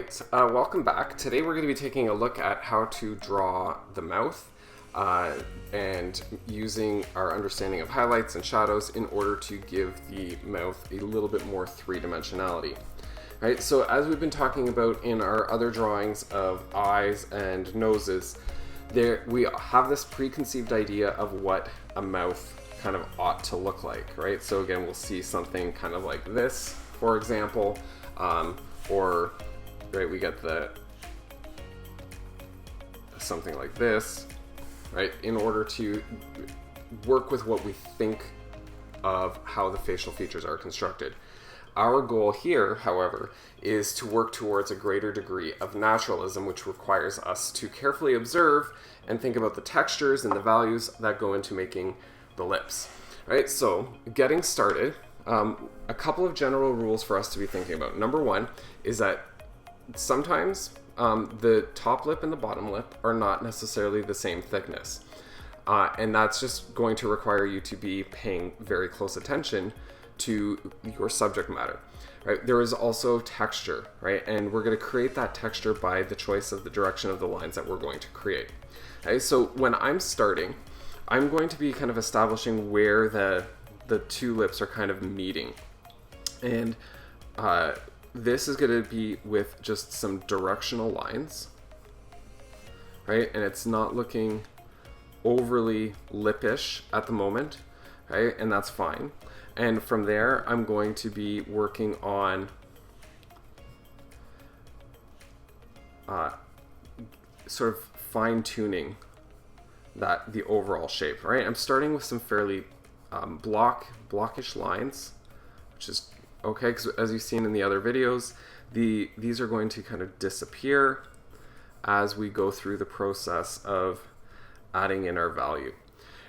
Alright, welcome back. Today we're going to be taking a look at how to draw the mouth and using our understanding of highlights and shadows in order to give the mouth a little bit more three-dimensionality. Right, so as we've been talking about in our other drawings of eyes and noses, we have this preconceived idea of what a mouth kind of ought to look like, right? So again, we'll see something kind of like this, for example, or right, we get something like this, right, in order to work with what we think of how the facial features are constructed. Our goal here, however, is to work towards a greater degree of naturalism, which requires us to carefully observe and think about the textures and the values that go into making the lips. Right, so getting started, a couple of general rules for us to be thinking about. Number one is that sometimes the top lip and the bottom lip are not necessarily the same thickness. And that's just going to require you to be paying very close attention to your subject matter. Right? There is also texture, right? And we're going to create that texture by the choice of the direction of the lines that we're going to create. Okay? So when I'm starting, I'm going to be kind of establishing where the two lips are kind of meeting. And this is going to be with just some directional lines, right? And it's not looking overly lippish at the moment, right? And that's fine. And from there, I'm going to be working on sort of fine-tuning the overall shape, right? I'm starting with some fairly blockish lines, which is okay, because as you've seen in the other videos, these are going to kind of disappear as we go through the process of adding in our value.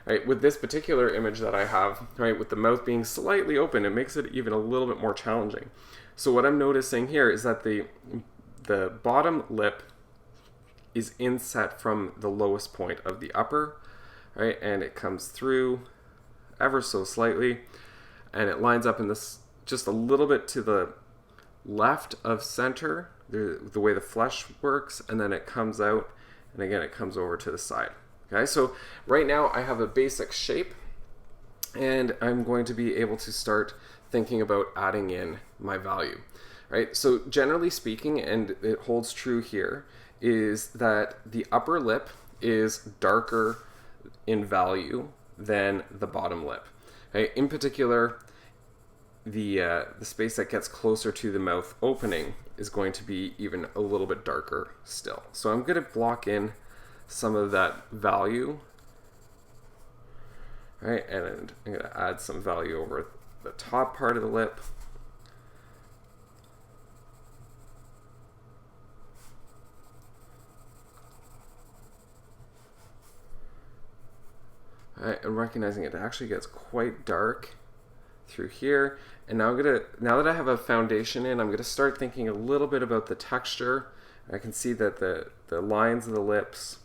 Right, with this particular image that I have, right, with the mouth being slightly open, it makes it even a little bit more challenging. So what I'm noticing here is that the bottom lip is inset from the lowest point of the upper, right, and it comes through ever so slightly, and it lines up in this just a little bit to the left of center, the way the flesh works, and then it comes out, and again it comes over to the side. Okay, so right now I have a basic shape, and I'm going to be able to start thinking about adding in my value. Right, so generally speaking, and it holds true here, is that the upper lip is darker in value than the bottom lip. Okay, in particular, the space that gets closer to the mouth opening is going to be even a little bit darker still. So I'm going to block in some of that value, right? And I'm going to add some value over the top part of the lip. All right, and recognizing it actually gets quite dark through here. And now now that I have a foundation in, I'm gonna start thinking a little bit about the texture. I can see that the lines of the lips,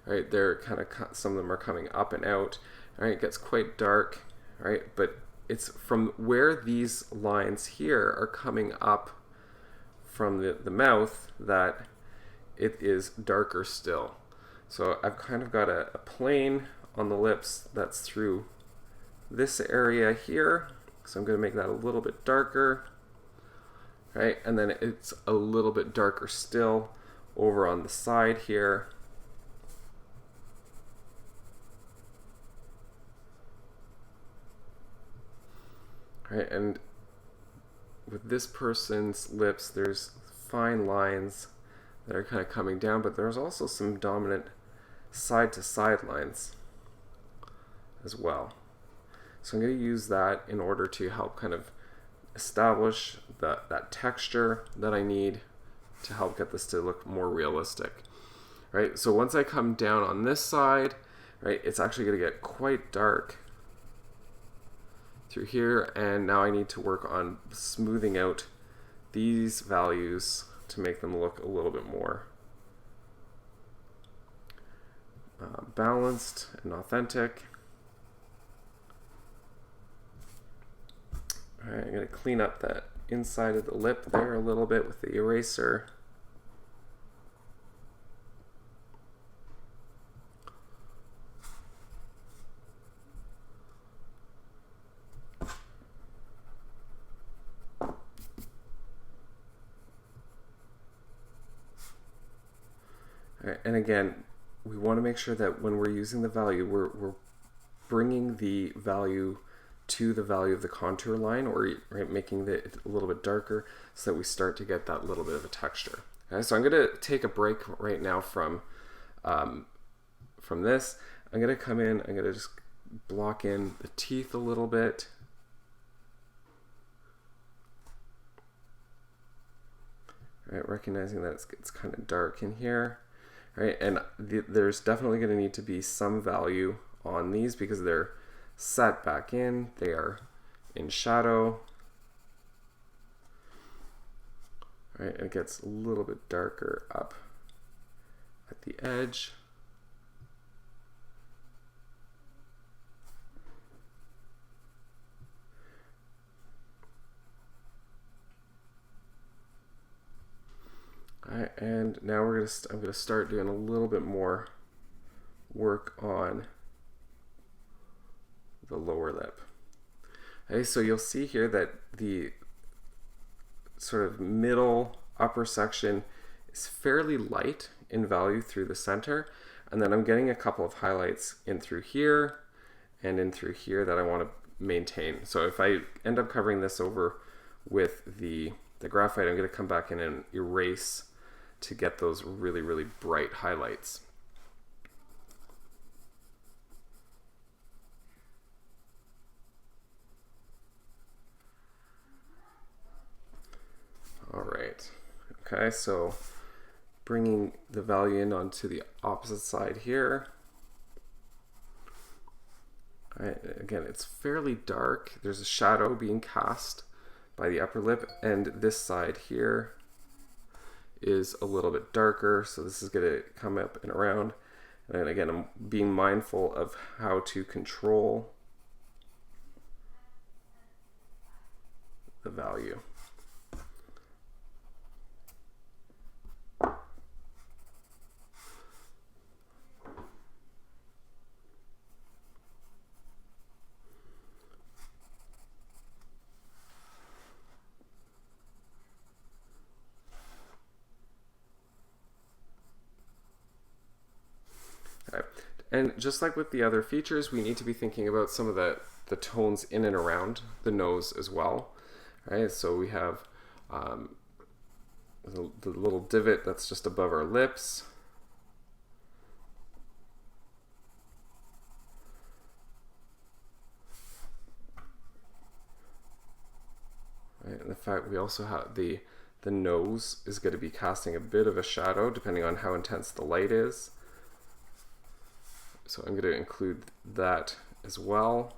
right, they're kind of, some of them are coming up and out. All right, it gets quite dark, right? But it's from where these lines here are coming up from the mouth that it is darker still. So I've kind of got a plane on the lips that's through this area here. So I'm going to make that a little bit darker, right? And then it's a little bit darker still over on the side here. Right, and with this person's lips, there's fine lines that are kind of coming down, but there's also some dominant side-to-side lines as well. So I'm going to use that in order to help kind of establish that texture that I need to help get this to look more realistic. Right, so once I come down on this side, right, it's actually going to get quite dark through here, and now I need to work on smoothing out these values to make them look a little bit more balanced and authentic. All right, I'm going to clean up that inside of the lip there a little bit with the eraser. Right, and again, we want to make sure that when we're using the value, we're bringing the value to the value of the contour line, or right, making it a little bit darker so that we start to get that little bit of a texture. Okay, so I'm going to take a break right now from this. I'm going to come in, I'm going to just block in the teeth a little bit. Right, recognizing that it's kind of dark in here. Right, and there's definitely going to need to be some value on these because they're set back in, they are in shadow. Right, it gets a little bit darker up at the edge. All right, and now I'm gonna start doing a little bit more work on the lower lip. Okay, so you'll see here that the sort of middle upper section is fairly light in value through the center, and then I'm getting a couple of highlights in through here and in through here that I want to maintain. So if I end up covering this over with the graphite, I'm going to come back in and erase to get those really, really bright highlights. All right, okay, so bringing the value in onto the opposite side here. All right, again, it's fairly dark. There's a shadow being cast by the upper lip, and this side here is a little bit darker, so this is going to come up and around. And again, I'm being mindful of how to control the value. Okay. And just like with the other features, we need to be thinking about some of the tones in and around the nose as well. Right? So we have the little divot that's just above our lips. Right? And the fact we also have the nose is going to be casting a bit of a shadow depending on how intense the light is. So I'm going to include that as well.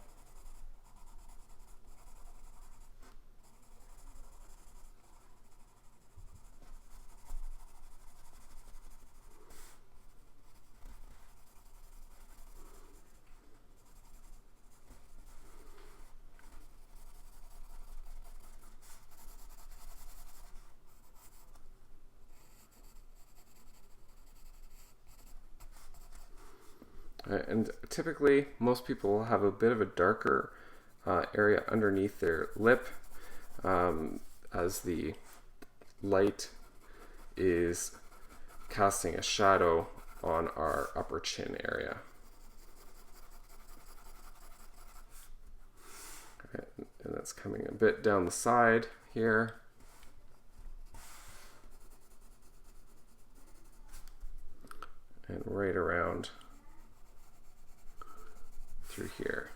And typically, most people will have a bit of a darker area underneath their lip as the light is casting a shadow on our upper chin area. Okay, and that's coming a bit down the side here. And right around through here.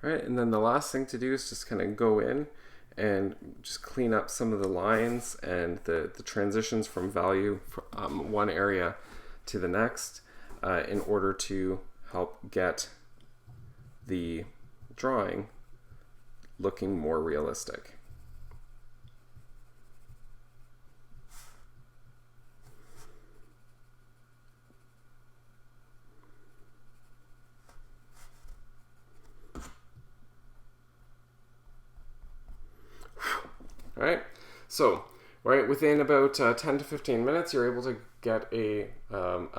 All right, and then the last thing to do is just kind of go in and just clean up some of the lines and the transitions from value from one area to the next. in order to help get the drawing looking more realistic. All right, so within about 10 to 15 minutes, you're able to get a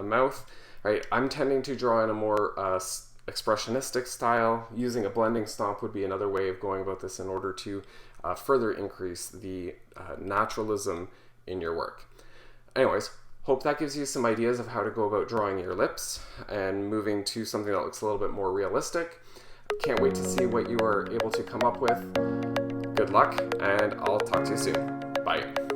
mouth. Right, I'm tending to draw in a more expressionistic style. Using a blending stomp would be another way of going about this in order to further increase the naturalism in your work. Anyways, hope that gives you some ideas of how to go about drawing your lips and moving to something that looks a little bit more realistic. Can't wait to see what you are able to come up with. Good luck, and I'll talk to you soon. Bye.